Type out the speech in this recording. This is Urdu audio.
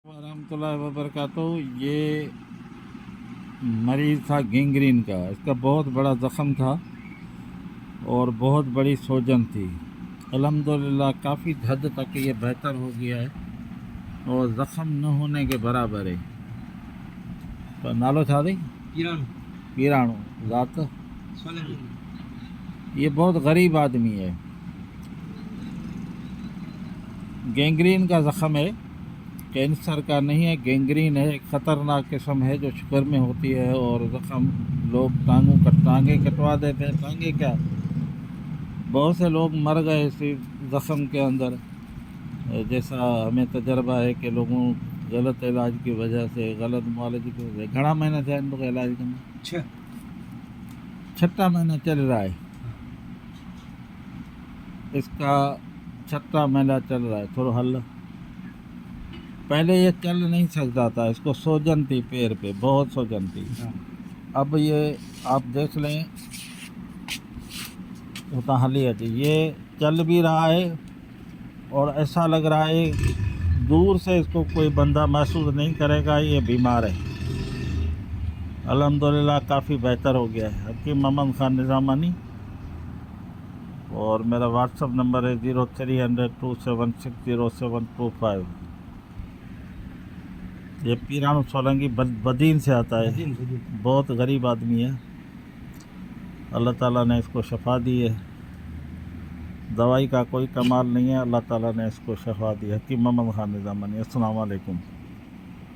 ورحمۃ اللہ وبرکاتہ۔ یہ مریض تھا گینگرین کا، اس کا بہت بڑا زخم تھا اور بہت بڑی سوجن تھی۔ الحمدللہ کافی حد تک یہ بہتر ہو گیا ہے اور زخم نہ ہونے کے برابر ہے۔ تو نالو تھا دی پیرانو ذات، یہ بہت غریب آدمی ہے۔ گینگرین کا زخم ہے، کینسر کا نہیں ہے، گینگرین ہے، ایک خطرناک قسم ہے جو شوگر میں ہوتی ہے اور زخم لوگ ٹانگیں کٹوا دیتے ہیں۔ ٹانگیں کیا، بہت سے لوگ مر گئے اسی زخم کے اندر، جیسا ہمیں تجربہ ہے کہ لوگوں غلط علاج کی وجہ سے، غلط معالجے کی وجہ سے۔ گھنا مہینہ تھا ان لوگ علاج کرنا، چھٹا مہینہ چل رہا ہے اس کا، چھٹا مہینہ چل رہا ہے۔ تھوڑا حل پہلے یہ چل نہیں سکتا تھا، اس کو سوجن تھی پیر پہ، بہت سوجن تھی۔ اب یہ آپ دیکھ لیں یہ چل بھی رہا ہے اور ایسا لگ رہا ہے دور سے اس کو کوئی بندہ محسوس نہیں کرے گا یہ بیمار ہے۔ الحمدللہ کافی بہتر ہو گیا ہے۔ حکیم محمد خان نظامانی، اور میرا واٹس ایپ نمبر ہے 0300276025۔ یہ پیرانو سولنگی بدین سے آتا ہے، بہت غریب آدمی ہے۔ اللہ تعالیٰ نے اس کو شفا دی ہے، دوائی کا کوئی کمال نہیں ہے، اللہ تعالیٰ نے اس کو شفا دی ہے۔ حکیم محمد خان نظامانی۔ السلام علیکم۔